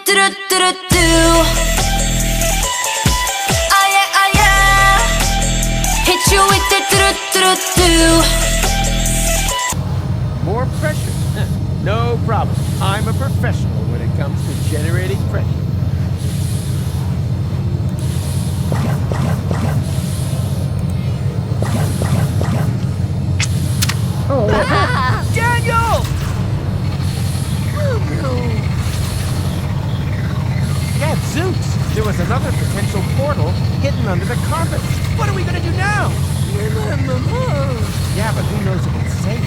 Ah yeah. Hit you with the More pressure? No problem. I'm a professional when it comes to generating pressure. Oh, Daniel! Gadzooks! There was another potential portal hidden under the carpet. What are we gonna do now? Yeah, but who knows if it's safe?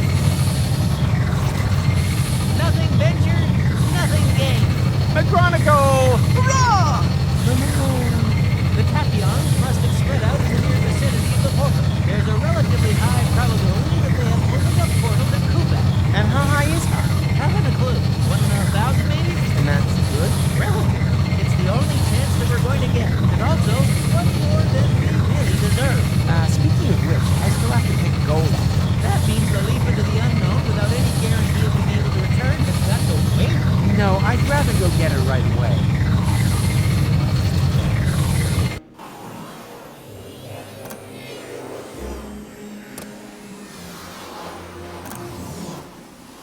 Nothing ventured, nothing gained. Agronicole! Hurrah! The tachyons must have spread out in the near vicinity of the portal. There's a relatively high probability that they have opened up portal to Kubat. And how high is her? Haven't a clue. 1,000 maybe? And that's good? Relative. It's the only chance that we're going to get. And also, one more than we really deserve. Speaking of which, I still have to pick gold up. That means the leap into the unknown without any guarantee of being able to return has got to wait. No, I'd rather go get her right away.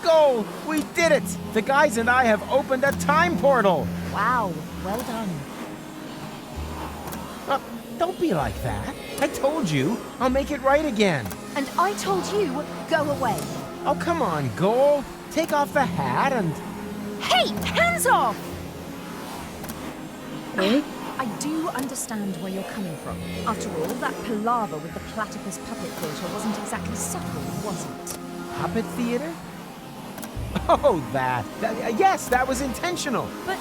Goal! We did it! The guys and I have opened a time portal! Wow, well done. Don't be like that. I told you, I'll make it right again. And I told you, go away. Oh, come on, Goal. Take off the hat and... Hey, hands off! eh? I do understand where you're coming from. After all, that palaver with the platypus puppet theatre wasn't exactly subtle, was it? Puppet theater? Oh, that. Yes, that was intentional. But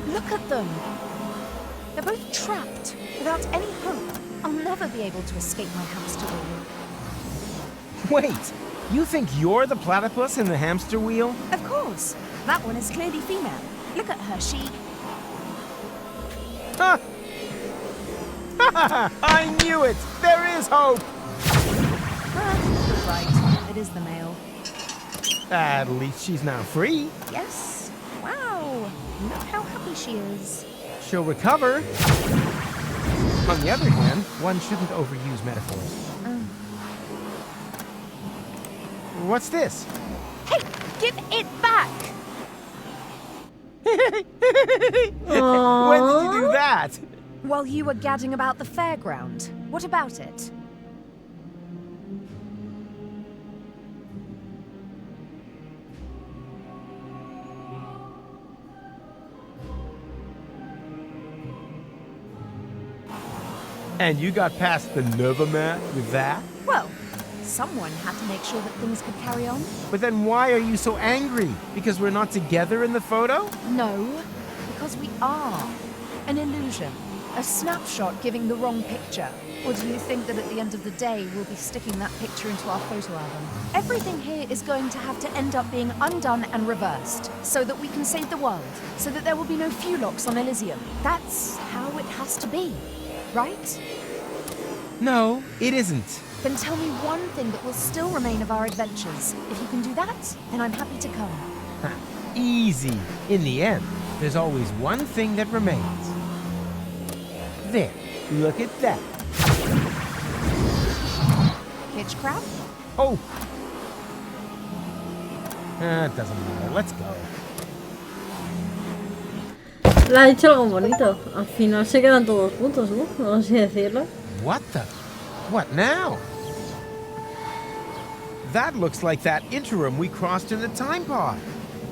look at them. They're both trapped, without any hope. I'll never be able to escape my hamster wheel. Wait, you think you're the platypus in the hamster wheel? Of course. That one is clearly female. Look at her, she... Huh. I knew it! There is hope! You're right. It is the male. At least she's now free. Yes. Wow. Look how happy she is. She'll recover. On the other hand, one shouldn't overuse metaphors. What's this? Hey, give it back! When did you do that? While you were gadding about the fairground. What about it? And you got past the Nova mat with that? Well, someone had to make sure that things could carry on. But then why are you so angry? Because we're not together in the photo? No, because we are. An illusion. A snapshot giving the wrong picture. Or do you think that at the end of the day, we'll be sticking that picture into our photo album? Everything here is going to have to end up being undone and reversed, so that we can save the world, so that there will be no Fulocks on Elysium. That's how it has to be, right? No, it isn't. Then tell me one thing that will still remain of our adventures. If you can do that, then I'm happy to come. Easy. In the end, there's always one thing that remains. There, look at that. Kitch crab? Oh! It doesn't matter. Let's go. Le ha dicho algo bonito. Al final se quedan todos juntos, ¿no? No sé decirlo. What the? What now? That looks like that interim we crossed in the time pod.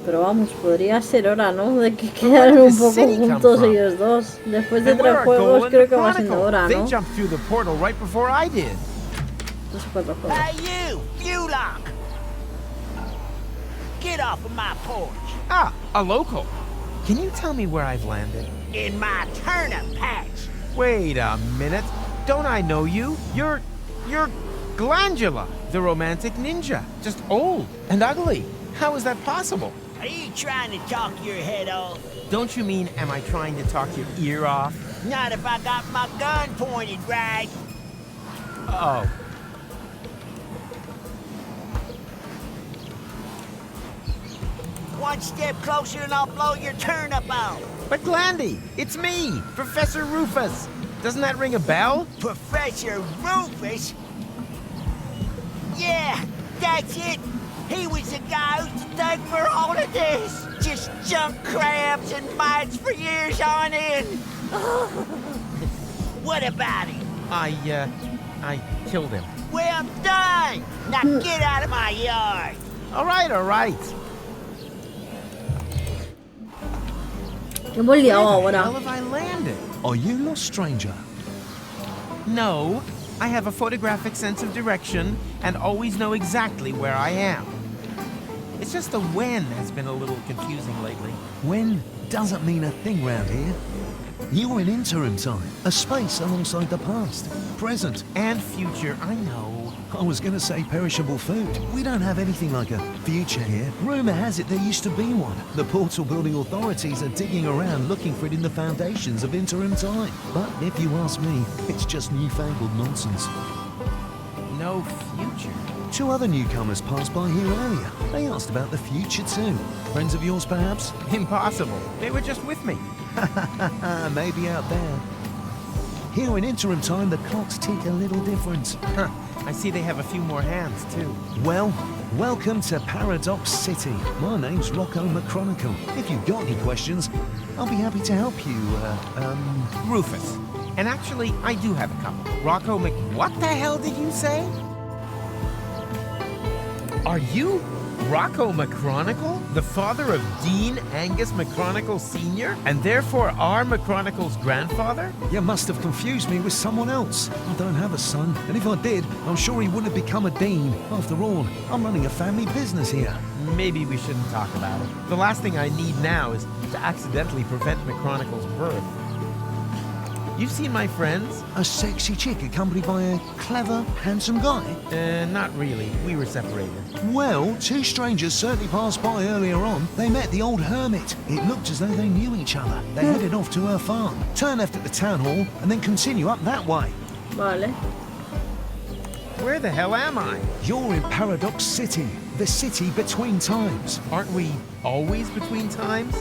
Pero vamos, podría ser hora, ¿no? De que quedaran un poco juntos ellos dos. Después de 3 juegos creo que va siendo hora, ¿no? They jumped through the portal right before I did. 3 o 4 juegos. Hey you, Fulock! Get off of my porch. Ah, a local. Can you tell me where I've landed? In my turnip patch. Wait a minute. Don't I know you? You're Glandula, the romantic ninja. Just old and ugly. How is that possible? Are you trying to talk your head off? Don't you mean, am I trying to talk your ear off? Not if I got my gun pointed right. Oh. one step closer and I'll blow your turnip out. But Glandy, it's me, Professor Rufus. Doesn't that ring a bell? Professor Rufus? Yeah, that's it. He was the guy who's dug for all of this. Just junk crabs and mites for years on end. What about him? I killed him. Well done. Now get out of my yard. All right. Que hemos liado Where the ahora. hell have I landed? Are you lost, stranger? No, I have a photographic sense of direction and always know exactly where I am. It's just the when has been a little confusing lately. When doesn't mean a thing round here. You're in interim time, a space alongside the past, present. And future, I know. I was going to say perishable food. We don't have anything like a future here. Rumour has it there used to be one. The portal building authorities are digging around looking for it in the foundations of interim time. But if you ask me, it's just newfangled nonsense. No future. 2 other newcomers passed by here earlier. They asked about the future too. Friends of yours, perhaps? Impossible. They were just with me. Maybe out there. Here in interim time, the clocks tick a little different. Huh. I see they have a few more hands, too. Well, welcome to Paradox City. My name's Rocco McChronicle. If you've got any questions, I'll be happy to help you, Rufus. And actually, I do have a couple. Rocco What the hell did you say? Are you Rocco McChronicle, the father of Dean Angus McChronicle Sr., and therefore our McChronicle's grandfather? You must have confused me with someone else. I don't have a son, and if I did, I'm sure he wouldn't have become a dean. After all, I'm running a family business here. Maybe we shouldn't talk about it. The last thing I need now is to accidentally prevent McChronicle's birth. You've seen my friends? A sexy chick accompanied by a clever, handsome guy? Not really. We were separated. Well, 2 strangers certainly passed by earlier on. They met the old hermit. It looked as though they knew each other. They headed off to her farm, turn left at the town hall, and then continue up that way. Vale. Where the hell am I? You're in Paradox City, the city between times. Aren't we always between times?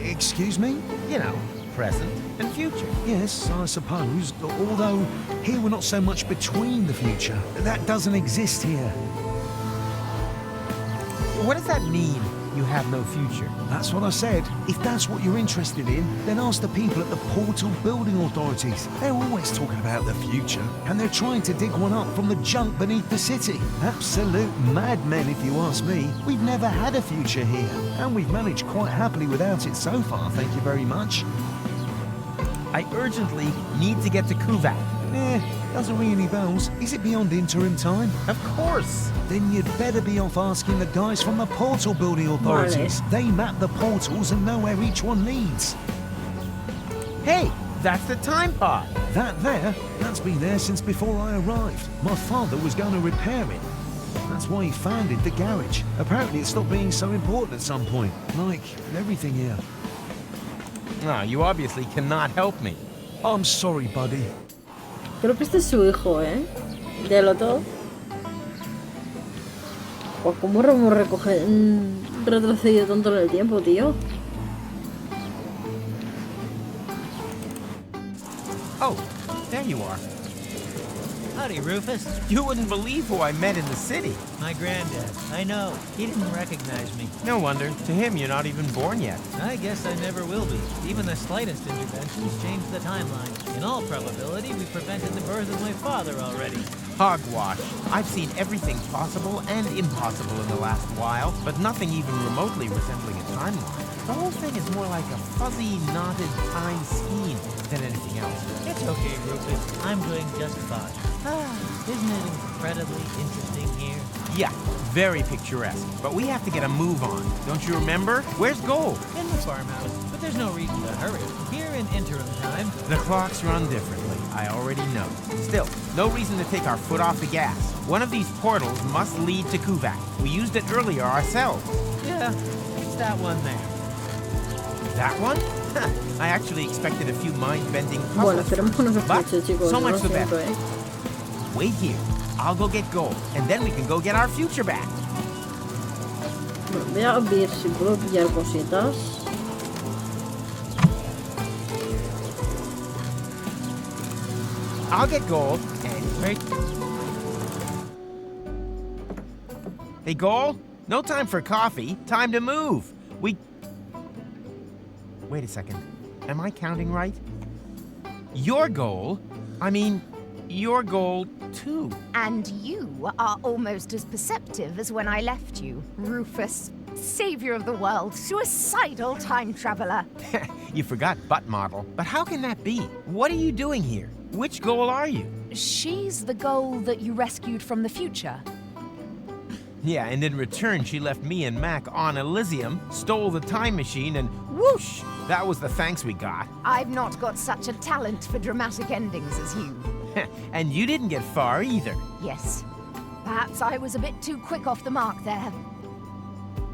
Excuse me? You know, present and future. Yes, I suppose, although here we're not so much between the future. That doesn't exist here. What does that mean, you have no future? That's what I said. If that's what you're interested in, then ask the people at the portal building authorities. They're always talking about the future, and they're trying to dig one up from the junk beneath the city. Absolute madmen, if you ask me. We've never had a future here, and we've managed quite happily without it so far, thank you very much. I urgently need to get to Kuvak. Doesn't ring any bells. Is it beyond interim time? Of course. Then you'd better be off asking the guys from the portal building authorities. They map the portals and know where each one leads. Hey, that's the time pod. That there? That's been there since before I arrived. My father was going to repair it. That's why he founded the garage. Apparently it stopped being so important at some point. Like everything here. Ah, you obviously cannot help me. I'm sorry, buddy. Creo que este es su hijo, ¿eh? Del otro. Pues cómo hemos retrocedido tanto en el tiempo, tío. Oh, there you are. Howdy, Rufus. You wouldn't believe who I met in the city. My granddad. I know. He didn't recognize me. No wonder. To him, you're not even born yet. I guess I never will be. Even the slightest interventions change the timeline. In all probability, we prevented the birth of my father already. Hogwash. I've seen everything possible and impossible in the last while, but nothing even remotely resembling a timeline. The whole thing is more like a fuzzy, knotted time scheme than anything else. It's okay, Rufus. I'm doing just fine. Isn't it incredibly interesting here? Yeah, very picturesque. But we have to get a move on. Don't you remember? Where's Gold? In the farmhouse, but there's no reason to hurry. Here in interim time. The clocks run differently, I already know. Still, no reason to take our foot off the gas. One of these portals must lead to Kuvak. We used it earlier ourselves. Yeah, it's that one there. That one? I actually expected a few mind-bending Bueno, puzzles. esperemos que no se But escuche, chicos. so Yo much lo the siento, better. Wait here. I'll go get Gold, and then we can go get our future back. Voy a ver si puedo pillar cositas. I'll get gold and wait. Hey, Gold, no time for coffee. Time to move. Wait a second. Am I counting right? Your goal? I mean, your goal too. And you are almost as perceptive as when I left you, Rufus, savior of the world, suicidal time traveler. You forgot butt model. But how can that be? What are you doing here? Which goal are you? She's the goal that you rescued from the future. Yeah, and in return, she left me and Mac on Elysium, stole the time machine, and whoosh! That was the thanks we got. I've not got such a talent for dramatic endings as you. And you didn't get far either. Yes. Perhaps I was a bit too quick off the mark there.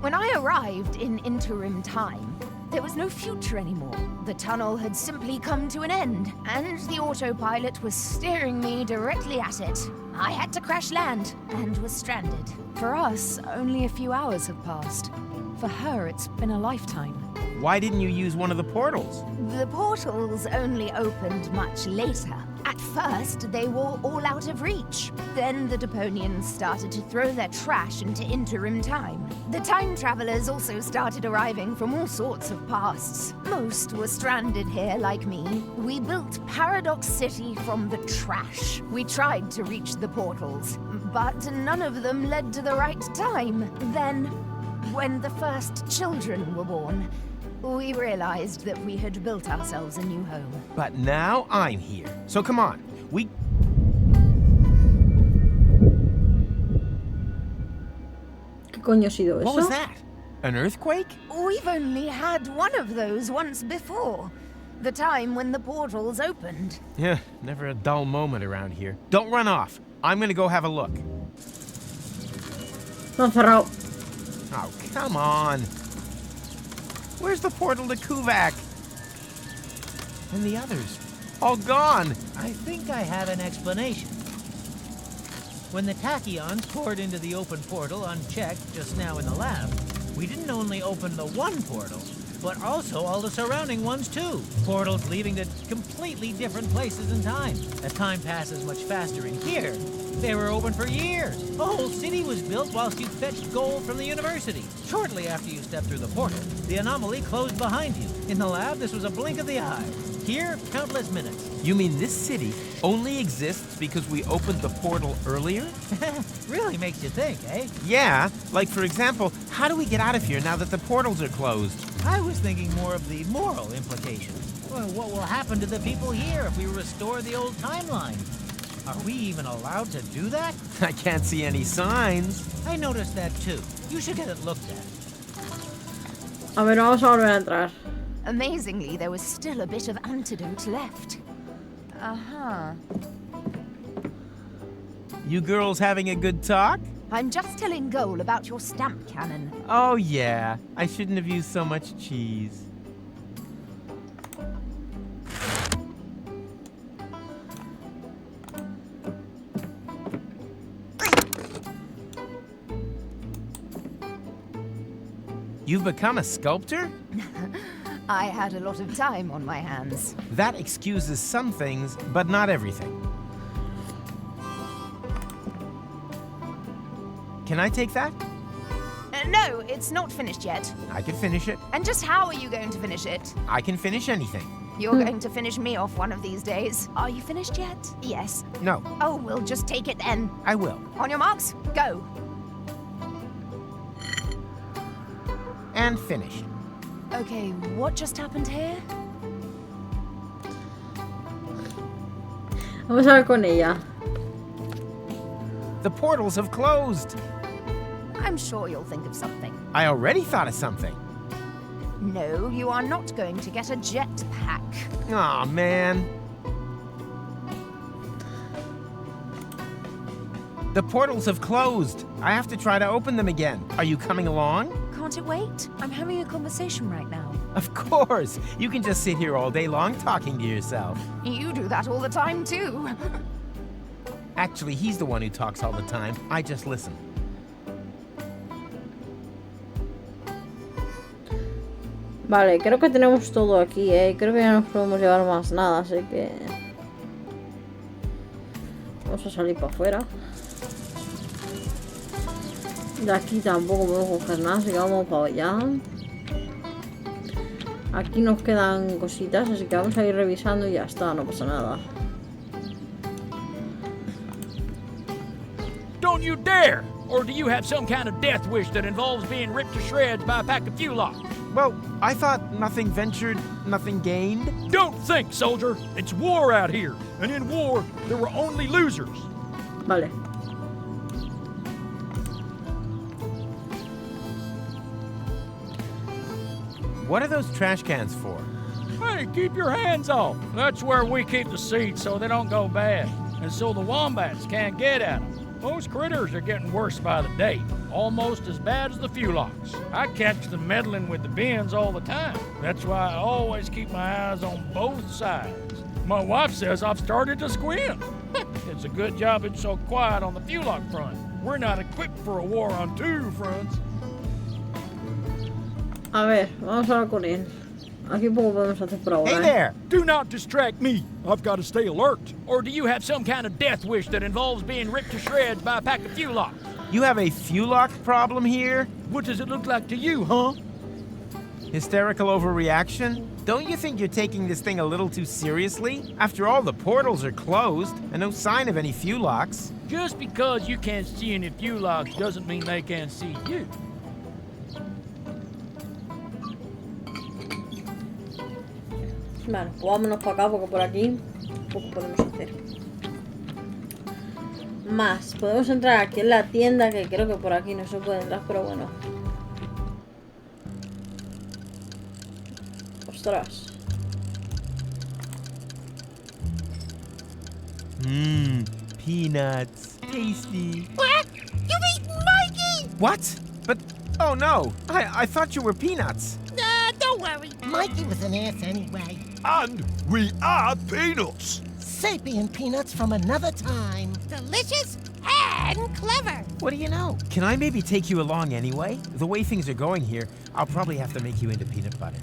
When I arrived in interim time, there was no future anymore. The tunnel had simply come to an end, and the autopilot was steering me directly at it. I had to crash land, and was stranded. For us, only a few hours have passed. For her, it's been a lifetime. Why didn't you use one of the portals? The portals only opened much later. At first, they were all out of reach. Then the Deponians started to throw their trash into interim time. The time travelers also started arriving from all sorts of pasts. Most were stranded here like me. We built Paradox City from the trash. We tried to reach the portals, but none of them led to the right time. Then, when the first children were born, we realized that we had built ourselves a new home. But now I'm here. So come on, ¿Qué coño ha sido eso? What was that? An earthquake? We've only had one of those once before. The time when the portals opened. Yeah, never a dull moment around here. Don't run off. I'm gonna go have a look. Está cerrado. Oh, come on. Where's the portal to Kuvak? And the others? All gone. I think I have an explanation. When the tachyons poured into the open portal unchecked just now in the lab, we didn't only open the one portal, but also all the surrounding ones too. Portals leading to completely different places in time. As time passes much faster in here, they were open for years. A whole city was built whilst you fetched gold from the university. Shortly after you stepped through the portal, the anomaly closed behind you. In the lab, this was a blink of the eye. Here, countless minutes. You mean this city only exists because we opened the portal earlier? Really makes you think, eh? Yeah, like for example, how do we get out of here now that the portals are closed? I was thinking more of the moral implications. Well, what will happen to the people here if we restore the old timeline? Are we even allowed to do that? I can't see any signs. I noticed that too. You should get it looked at. A ver, vamos a volver a entrar. Amazingly, there was still a bit of antidote left. Uh-huh. You girls having a good talk? I'm just telling Goal about your stamp cannon. Oh yeah, I shouldn't have used so much cheese. You've become a sculptor? I had a lot of time on my hands. That excuses some things, but not everything. Can I take that? No, it's not finished yet. I can finish it. And just how are you going to finish it? I can finish anything. You're going to finish me off one of these days. Are you finished yet? Yes. No, Oh, we'll just take it then. I will. On your marks, go. And finish. Okay, what just happened here? Vamos a ver con ella. The portals have closed. I'm sure you'll think of something. I already thought of something. No, you are not going to get a jetpack. Aw, man. The portals have closed. I have to try to open them again. Are you coming along? Can't it wait? I'm having a conversation right now. Of course. You can just sit here all day long talking to yourself. You do that all the time, too. Actually, he's the one who talks all the time. I just listen. Vale, creo que tenemos todo aquí, creo que ya no podemos llevar más nada, así que... Vamos a salir para afuera. De aquí tampoco podemos coger nada, así que vamos para allá. Aquí nos quedan cositas, así que vamos a ir revisando y ya está, no pasa nada. Don't you dare! Or do you have some kind of death wish that involves being ripped to shreds by a pack of Fulocks? Well, I thought nothing ventured, nothing gained. Don't think, soldier! It's war out here, and in war, there were only losers. Vale. What are those trash cans for? Hey, keep your hands off. That's where we keep the seeds so they don't go bad, and so the wombats can't get at them. Those critters are getting worse by the day, almost as bad as the Fulocks. I catch them meddling with the bins all the time. That's why I always keep my eyes on both sides. My wife says I've started to squint. It's a good job it's so quiet on the Fulock front. We're not equipped for a war on two fronts. A ver, vamos a hablar con él. Aquí poco podemos hacer por ahora. Hey there! Do not distract me. I've got to stay alert. Or do you have some kind of death wish that involves being ripped to shreds by a pack of Fulocks? You have a Fulock problem here? What does it look like to you, huh? Hysterical overreaction? Don't you think you're taking this thing a little too seriously? After all, the portals are closed, and no sign of any Fulocks. Just because you can't see any Fulocks doesn't mean they can't see you. Vale, pues vámonos para acá porque por aquí poco podemos hacer. Más, podemos entrar aquí en la tienda, que creo que por aquí no se puede entrar, pero bueno. Ostras. Peanuts. Tasty. What? You've eaten Mikey! What? But, oh no, I thought you were peanuts. Don't worry. Mikey was an ass anyway. And we are peanuts. Sapient peanuts from another time. Delicious and clever. What do you know? Can I maybe take you along anyway? The way things are going here, I'll probably have to make you into peanut butter.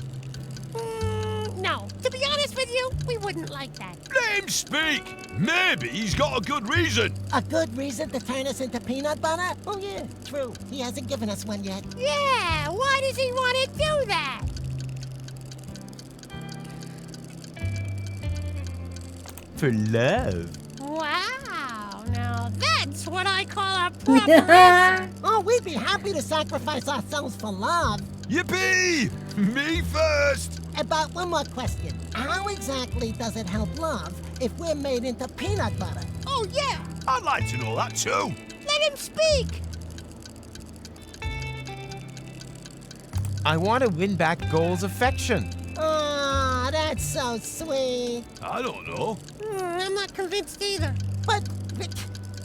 No. To be honest with you, we wouldn't like that. Let him speak. Maybe he's got a good reason. A good reason to turn us into peanut butter? Oh yeah, true. He hasn't given us one yet. Yeah, why does he want to do that? For love. Wow, now that's what I call a proper answer. Oh, we'd be happy to sacrifice ourselves for love. Yippee! Me first. But one more question. How exactly does it help love if we're made into peanut butter? Oh, yeah. I'd like to know that too. Let him speak. I want to win back Goal's affection. Oh, that's so sweet. I don't know. I'm not convinced either. But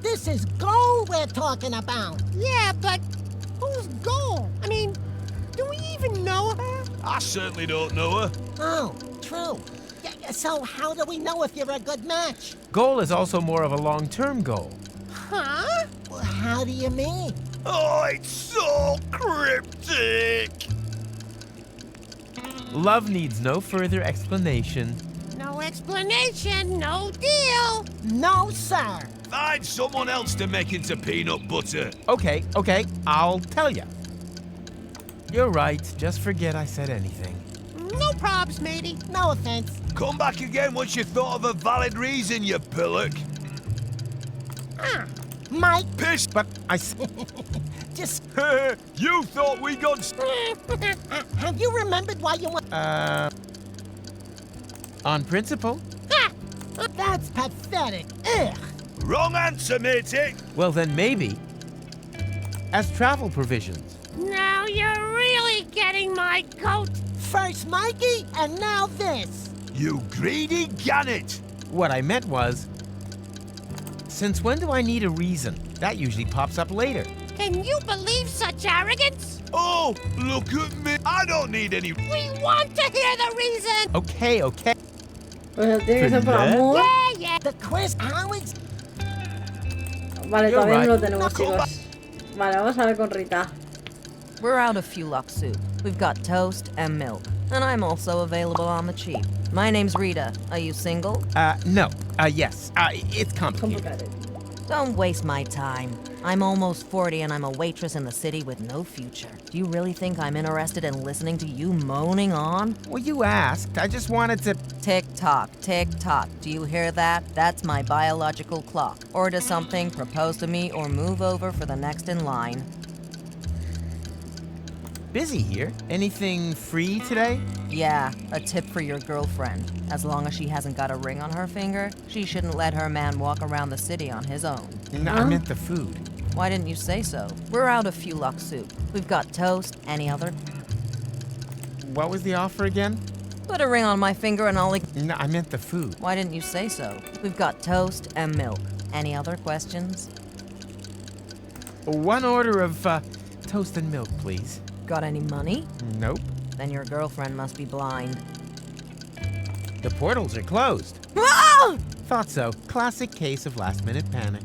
this is Goal we're talking about. Yeah, but who's Goal? I mean, do we even know her? I certainly don't know her. Oh, true. So how do we know if you're a good match? Goal is also more of a long-term goal. Huh? Well, how do you mean? Oh, it's so cryptic. Love needs no further explanation. No explanation, no deal. No, sir. Find someone else to make into peanut butter. Okay, I'll tell you. You're right, just forget I said anything. No probs, matey. No offense. Come back again once you've thought of a valid reason, you pillock. Mike. Piss. But I Just... You thought we got... Have you remembered why you want... on principle. That's pathetic. Ugh. Wrong answer, matey. Well then maybe as travel provisions. Now you're really getting my goat. First Mikey, and now this. You greedy gannet. What I meant was, since when do I need a reason? That usually pops up later. Can you believe such arrogance? Oh, look at me. I don't need any... We want to hear the reason. Okay. Pues tiene que ser por amor. Yeah. The quiz always... Vale, You're todavía no lo right. tenemos, chicos. Vale, vamos a ver con Rita. We're out of Fulock soup. We've got toast and milk. And I'm also available on the cheap. My name's Rita. Are you single? No. Yes. It's complicated. Complicated. Don't waste my time. I'm almost 40 and I'm a waitress in the city with no future. Do you really think I'm interested in listening to you moaning on? Well, you asked. I just wanted to... Tick-tock, tick-tock. Do you hear that? That's my biological clock. Order something, propose to me, or move over for the next in line. Busy here. Anything free today? Yeah, a tip for your girlfriend. As long as she hasn't got a ring on her finger, she shouldn't let her man walk around the city on his own. No, I meant the food. Why didn't you say so? We're out of Fulok soup. We've got toast. Any other? What was the offer again? Put a ring on my finger and I'll... No, I meant the food. Why didn't you say so? We've got toast and milk. Any other questions? One order of toast and milk, please. Got any money? Nope. Then your girlfriend must be blind. The portals are closed. Ah! Thought so. Classic case of last-minute panic.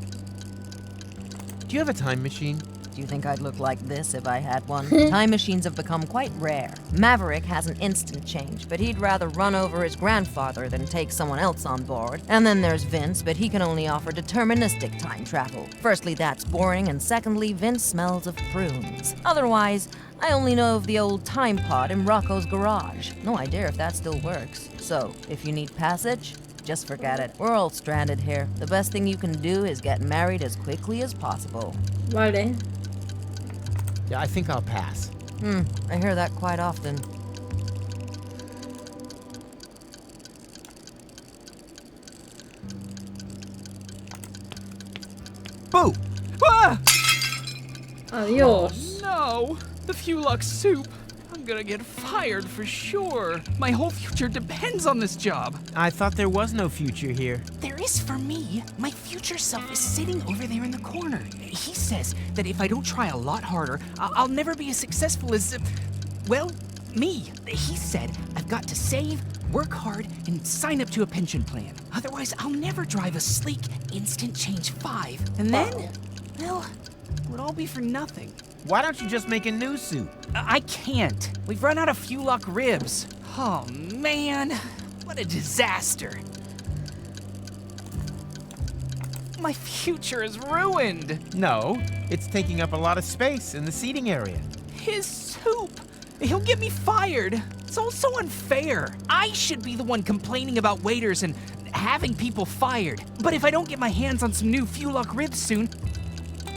Do you have a time machine? Do you think I'd look like this if I had one? Time machines have become quite rare. Maverick has an instant change, but he'd rather run over his grandfather than take someone else on board. And then there's Vince, but he can only offer deterministic time travel. Firstly, that's boring, and secondly, Vince smells of prunes. Otherwise, I only know of the old time pod in Rocco's garage. No idea if that still works. So, if you need passage, just forget it. We're all stranded here. The best thing you can do is get married as quickly as possible. Vale. Yeah, I think I'll pass. I hear that quite often. Boo! Ah! Adiós. No! The Fulok soup. I'm gonna get fired for sure. My whole future depends on this job. I thought there was no future here. There is for me. My future self is sitting over there in the corner. He says that if I don't try a lot harder, I'll never be as successful as, well, me. He said I've got to save, work hard, and sign up to a pension plan. Otherwise, I'll never drive a sleek Instant Change 5. And then, well, it would all be for nothing. Why don't you just make a new suit? I can't. We've run out of Fulok ribs. Oh, man. What a disaster. My future is ruined. No, it's taking up a lot of space in the seating area. His soup. He'll get me fired. It's all so unfair. I should be the one complaining about waiters and having people fired. But if I don't get my hands on some new Fulok ribs soon...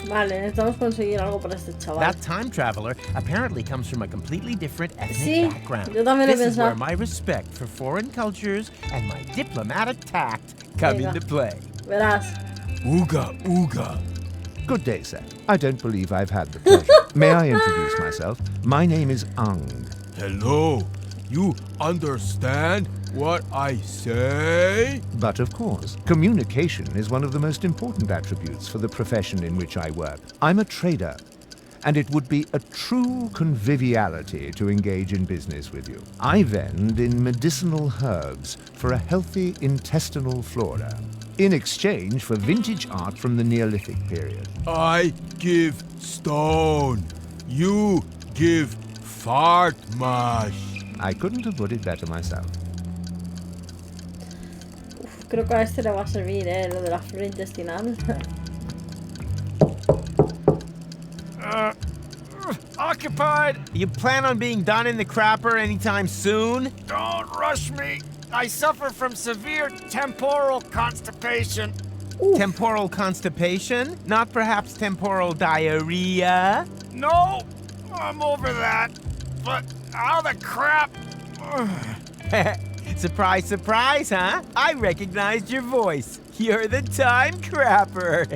Vale, necesitamos conseguir algo para este chaval. That time traveler apparently comes from a completely different ethnic Sí, background. yo también lo he This is where pensado. my respect for foreign cultures and my diplomatic tact come Venga. into play. Verás. Ooga, ooga. Good day, sir. I don't believe I've had the pleasure. May I introduce myself? My name is Ang. Hello. You understand what I say? But of course, communication is one of the most important attributes for the profession in which I work. I'm a trader, and it would be a true conviviality to engage in business with you. I vend in medicinal herbs for a healthy intestinal flora, in exchange for vintage art from the Neolithic period. I give stone. You give fart mash. I couldn't have put it better myself. Uf, creo que a este le va a servir, lo de la flora intestinal. Occupied! You plan on being done in the crapper anytime soon? Don't rush me. I suffer from severe temporal constipation. Temporal constipation? Not perhaps temporal diarrhea? No, I'm over that. But how the crap? Surprise, surprise, huh? I recognized your voice. You're the time crapper.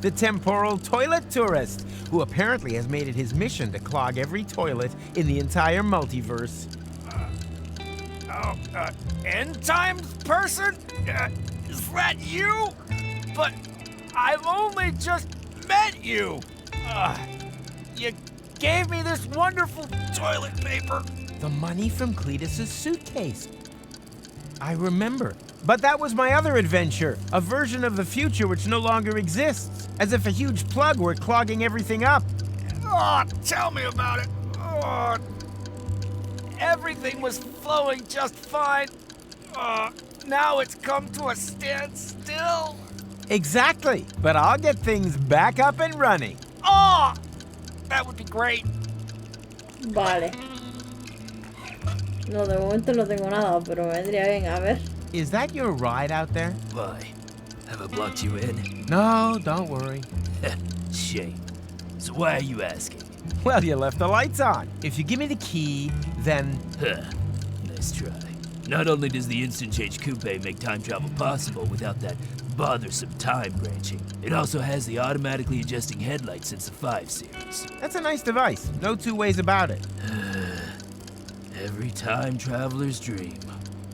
The temporal toilet tourist, who apparently has made it his mission to clog every toilet in the entire multiverse. End times person? Is that you? But I've only just met you. You gave me this wonderful toilet paper. The money from Cletus's suitcase. I remember. But that was my other adventure, a version of the future which no longer exists, as if a huge plug were clogging everything up. Oh, tell me about it. Oh. everything was flowing just fine. Now it's come to a standstill. Exactly. But I'll get things back up and running. Oh, that would be great. Vale. No, de momento no tengo nada, pero me vendría bien, a ver. Is that your ride out there? Why? Have I blocked you in? No, don't worry. Shame. So why are you asking? Well, you left the lights on. If you give me the key, then... Nice try. Not only does the instant change coupe make time travel possible without that bothersome time branching, it also has the automatically adjusting headlights since the 5 series. That's a nice device. No two ways about it. Every time traveler's dream.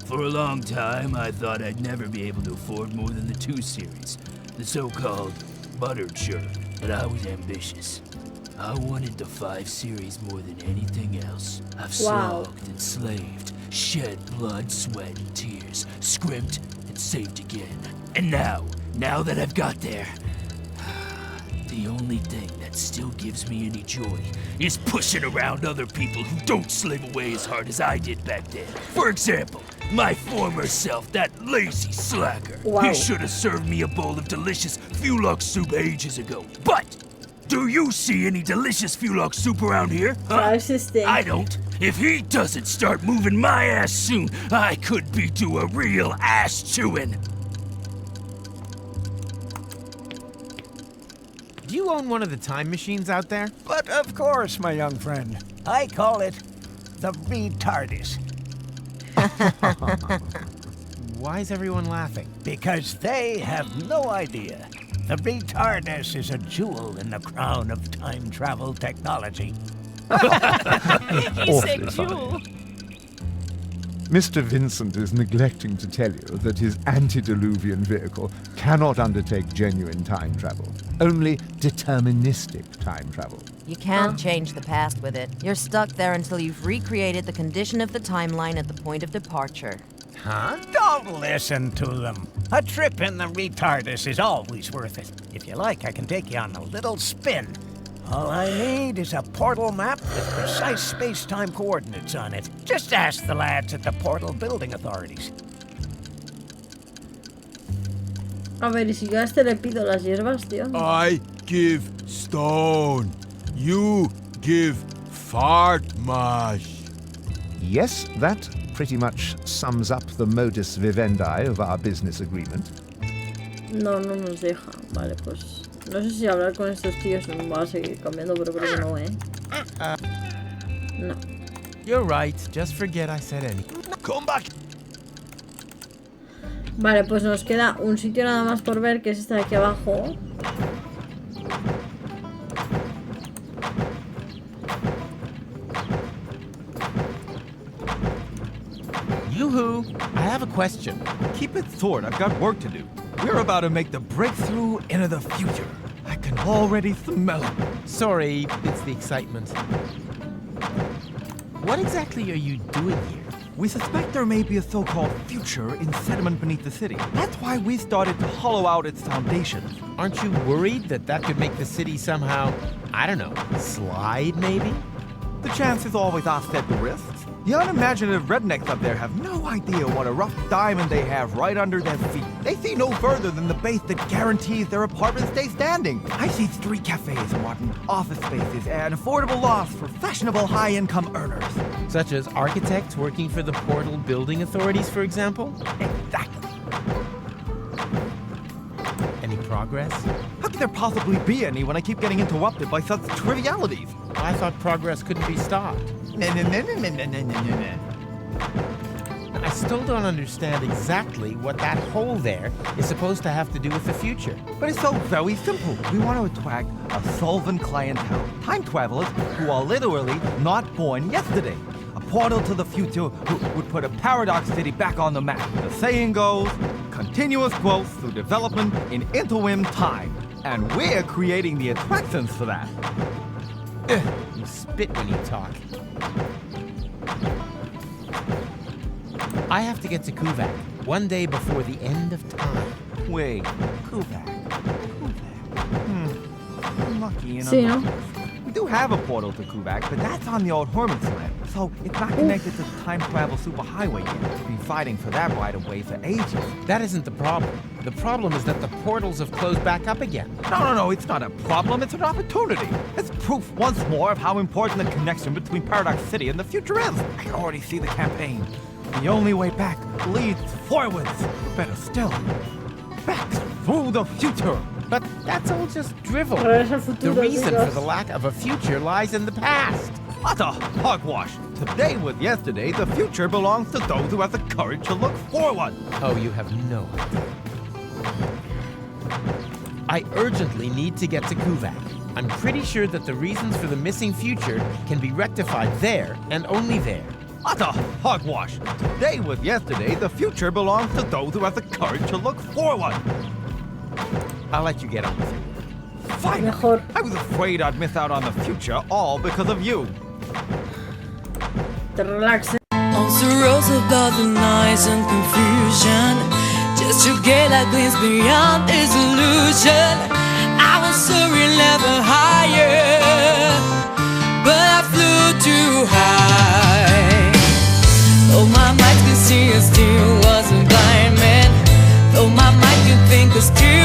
For a long time, I thought I'd never be able to afford more than the 2 series, the so-called buttered shirt, but I was ambitious. I wanted the 5 series more than anything else. I've slogged and slaved, shed blood, sweat, and tears, scrimped and saved again. And now that I've got there, the only thing that still gives me any joy is pushing around other people who don't slave away as hard as I did back then. For example, my former self, that lazy slacker. Wow. He should have served me a bowl of delicious Fulok soup ages ago. But do you see any delicious Fulok soup around here? Huh? I don't. If he doesn't start moving my ass soon, I could be due a real ass chewing. Do you own one of the time machines out there? But of course, my young friend. I call it the retardis. Why is everyone laughing? Because they have no idea. The retardis is a jewel in the crown of time travel technology. He said jewel. Mr. Vincent is neglecting to tell you that his antediluvian vehicle cannot undertake genuine time travel, only deterministic time travel. You can't change the past with it. You're stuck there until you've recreated the condition of the timeline at the point of departure. Huh? Don't listen to them. A trip in the retardis is always worth it. If you like, I can take you on a little spin. All I need is a portal map with precise space-time coordinates on it. Just ask the lads at the portal building authorities. A ver, y si yo a este le pido las hierbas, tío. I give stone. You give fart mash. Yes, that pretty much sums up the modus vivendi of our business agreement. No nos deja. Vale, pues... No sé si hablar con estos tíos me va a seguir cambiando, pero creo que no, No. You're right. Just forget I said anything. Come back. Vale, pues nos queda un sitio nada más por ver, que es este de aquí abajo. Yoo-hoo! I have a question. Keep it short, I've got work to do. We're about to make the breakthrough into the future. I can already smell it. Sorry, it's the excitement. What exactly are you doing here? We suspect there may be a so-called future in sediment beneath the city. That's why we started to hollow out its foundations. Aren't you worried that that could make the city somehow, I don't know, slide maybe? The chances always offset the risks. The unimaginative rednecks up there have no idea what a rough diamond they have right under their feet. They see no further than the base that guarantees their apartments stay standing. I see street cafes, Martin, office spaces, and affordable lofts for fashionable high-income earners. Such as architects working for the portal building authorities, for example? Exactly. Any progress? How could there possibly be any when I keep getting interrupted by such trivialities? I thought progress couldn't be stopped. No. I still don't understand exactly what that hole there is supposed to have to do with the future. But it's so very simple. We want to attract a solvent clientele. Time travelers who are literally not born yesterday. A portal to the future who would put a paradox city back on the map. The saying goes, continuous growth through development in interim time. And we're creating the attractions for that. You spit when you talk. I have to get to Kuvak one day before the end of time. Wait, Kuvak. I'm lucky, Sí, ¿no? We do have a portal to Kuvak, but that's on the old Hermit's land, so it's not connected to the time travel superhighway yet. We've been fighting for that right of way for ages. That isn't the problem. The problem is that the portals have closed back up again. No, it's not a problem, it's an opportunity. It's proof once more of how important the connection between Paradox City and the future is. I can already see the campaign. The only way back leads forwards. Better still, back through the future. But that's all just drivel. The reason for the lack of a future lies in the past. What a hogwash! Today was yesterday, the future belongs to those who have the courage to look forward. Oh, you have no idea. I urgently need to get to Kuvak. I'm pretty sure that the reasons for the missing future can be rectified there and only there. What a hogwash! Today was yesterday, the future belongs to those who have the courage to look forward. I'll let you get on with it. Fine. I was afraid I'd miss out on the future, all because of you. On se rose about the noise and confusion, just to get a glimpse beyond this illusion. I was soaring level higher, but I flew too high. Though my mind could see, I still was a blind man. Though my mind could think, I still